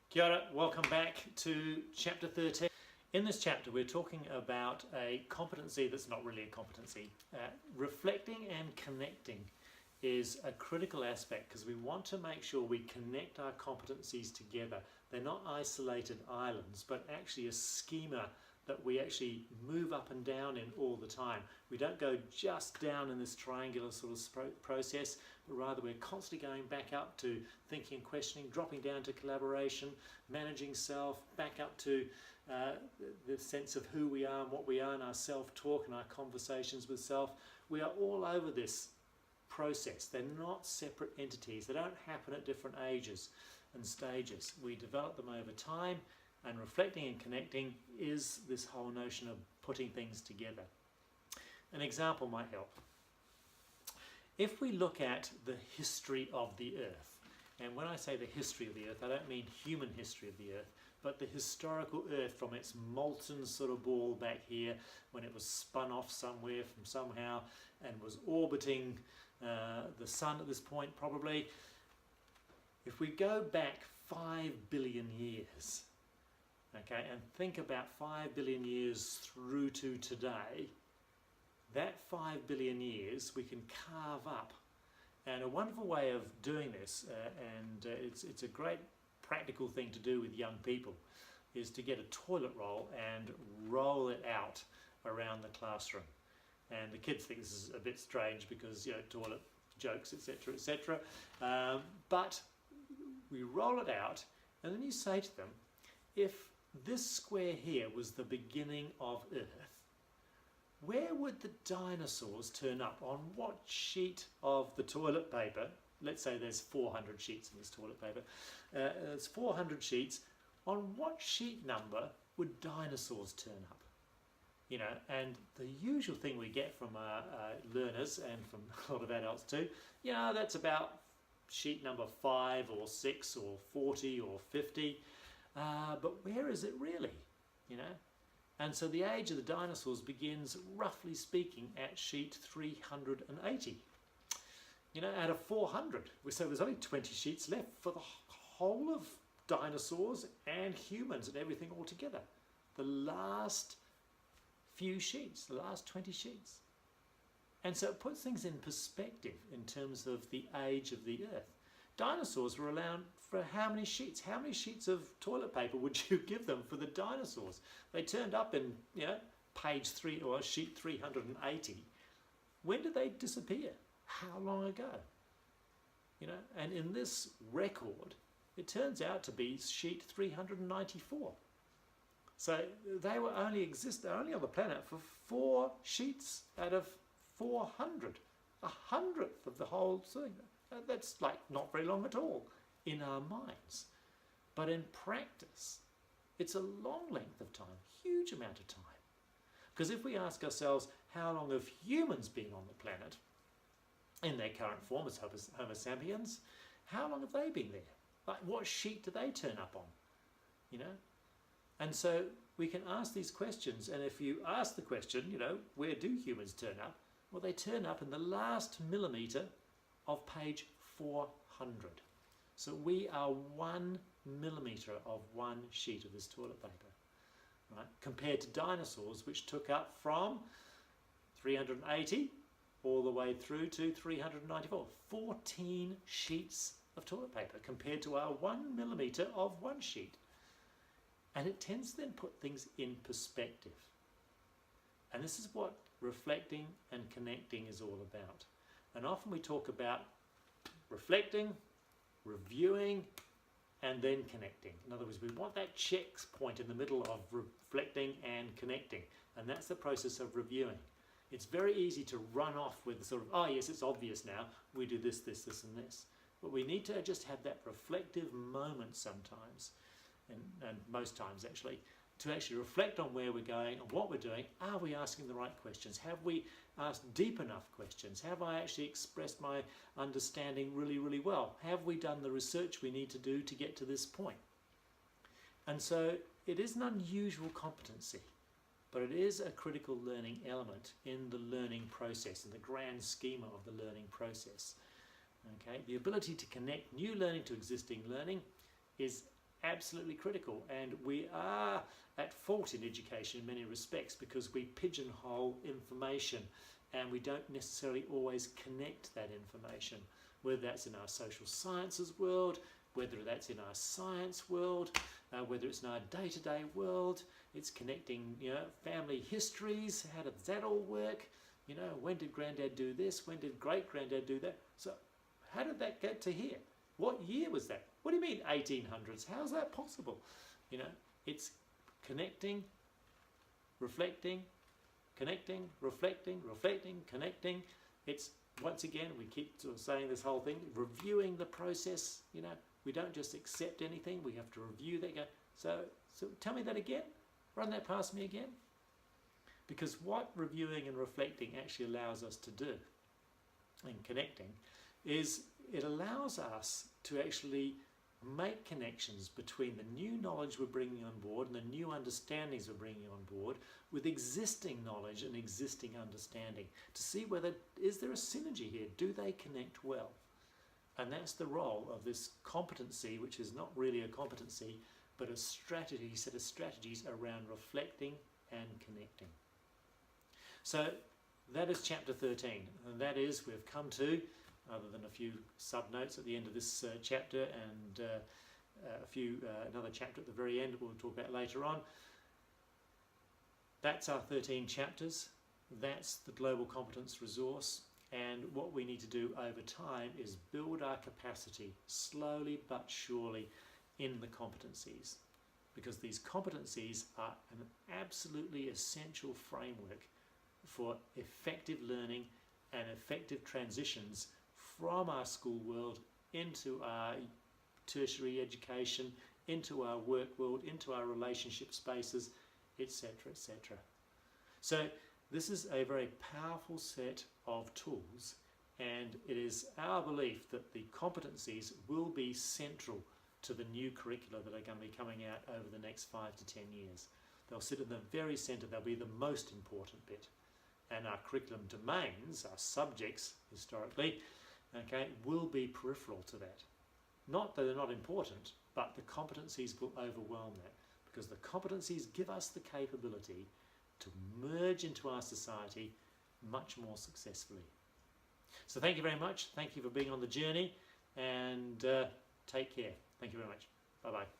Kia ora, welcome back to chapter 13. In this chapter we're talking about a competency that's not really a competency. Reflecting and connecting is a critical aspect because we want to make sure we connect our competencies together. They're not isolated islands, but actually a schema that we actually move up and down in all the time. We don't go just down in this triangular sort of process, but rather we're constantly going back up to thinking and questioning, dropping down to collaboration, managing self, back up to the sense of who we are and what we are in our self-talk and our conversations with self. We are all over this process. They're not separate entities. They don't happen at different ages and stages. We develop them over time. And reflecting and connecting is this whole notion of putting things together. An example might help. If we look at the history of the Earth, and when I say the history of the Earth, I don't mean human history of the Earth, but the historical Earth from its molten sort of ball back here when it was spun off somewhere from somehow and was orbiting the Sun at this point probably. If we go back 5 billion years, okay, and think about 5 billion years through to today, that 5 billion years we can carve up. And a wonderful way of doing this, it's a great practical thing to do with young people, is to get a toilet roll and roll it out around the classroom. And the kids think this is a bit strange because, you know, toilet jokes, etc., etc. But we roll it out and then you say to them, if this square here was the beginning of Earth, where would the dinosaurs turn up? On what sheet of the toilet paper? Let's say there's 400 sheets in this toilet paper. There's 400 sheets. On what sheet number would dinosaurs turn up? You know, and the usual thing we get from our learners and from a lot of adults too, you know, that's about sheet number 5 or 6 or 40 or 50. But where is it really, you know? And so the age of the dinosaurs begins, roughly speaking, at sheet 380. You know, out of 400. So there's only 20 sheets left for the whole of dinosaurs and humans and everything all together. The last few sheets, the last 20 sheets. And so it puts things in perspective in terms of the age of the Earth. Dinosaurs were around for how many sheets? How many sheets of toilet paper would you give them for the dinosaurs? They turned up in, you know, page 3 or sheet 380. When did they disappear? How long ago? You know, and in this record, it turns out to be sheet 394. So they were only on the planet for 4 sheets out of 400, 100th of the whole thing. That's like not very long at all in our minds. But in practice, it's a long length of time, huge amount of time. Because if we ask ourselves, how long have humans been on the planet in their current form as Homo sapiens, how long have they been there? Like what sheet do they turn up on? You know? And so we can ask these questions, and if you ask the question, you know, where do humans turn up? Well, they turn up in the last millimetre of page 400. So we are 1 millimetre of one sheet of this toilet paper, right? Compared to dinosaurs, which took up from 380 all the way through to 394. 14 sheets of toilet paper compared to our 1 millimetre of one sheet. And it tends to then put things in perspective. And this is what reflecting and connecting is all about. And often we talk about reflecting, reviewing, and then connecting. In other words, we want that checkpoint in the middle of reflecting and connecting. And that's the process of reviewing. It's very easy to run off with the sort of, oh yes, it's obvious now, we do this, this, this, and this. But we need to just have that reflective moment sometimes, and most times actually, to actually reflect on where we're going and what we're doing. Are we asking the right questions? Have we asked deep enough questions? Have I actually expressed my understanding really, really well? Have we done the research we need to do to get to this point? And so it is an unusual competency, but it is a critical learning element in the learning process, in the grand schema of the learning process. Okay? The ability to connect new learning to existing learning is absolutely critical, and we are at fault in education in many respects because we pigeonhole information and we don't necessarily always connect that information, whether that's in our social sciences world, whether that's in our science world, whether it's in our day-to-day world. It's connecting, family histories. How does that all work? When did Granddad do this? When did great-granddad do that? So how did that get to here? What year was that? What do you mean 1800s? How's that possible? It's connecting, reflecting, connecting, reflecting, connecting. It's, once again, we keep sort of saying this whole thing, reviewing the process. We don't just accept anything, we have to review that. So tell me that again. Run that past me again. Because what reviewing and reflecting actually allows us to do, and connecting, is it allows us to actually make connections between the new knowledge we're bringing on board and the new understandings we're bringing on board with existing knowledge and existing understanding to see whether, is there a synergy here? Do they connect well? And that's the role of this competency, which is not really a competency, but a strategy, set of strategies around reflecting and connecting. So that is chapter 13, and that is, we've come to, other than a few sub-notes at the end of this chapter and another chapter at the very end we'll talk about later on. That's our 13 chapters. That's the Global Competence Resource. And what we need to do over time is build our capacity slowly but surely in the competencies, because these competencies are an absolutely essential framework for effective learning and effective transitions from our school world into our tertiary education, into our work world, into our relationship spaces, etc., etc. So this is a very powerful set of tools, and it is our belief that the competencies will be central to the new curricula that are going to be coming out over the next 5 to 10 years. They'll sit in the very centre, they'll be the most important bit. And our curriculum domains, our subjects historically, will be peripheral to that. Not that they're not important, but the competencies will overwhelm that, because the competencies give us the capability to merge into our society much more successfully. So thank you very much. Thank you for being on the journey, and take care. Thank you very much. Bye-bye.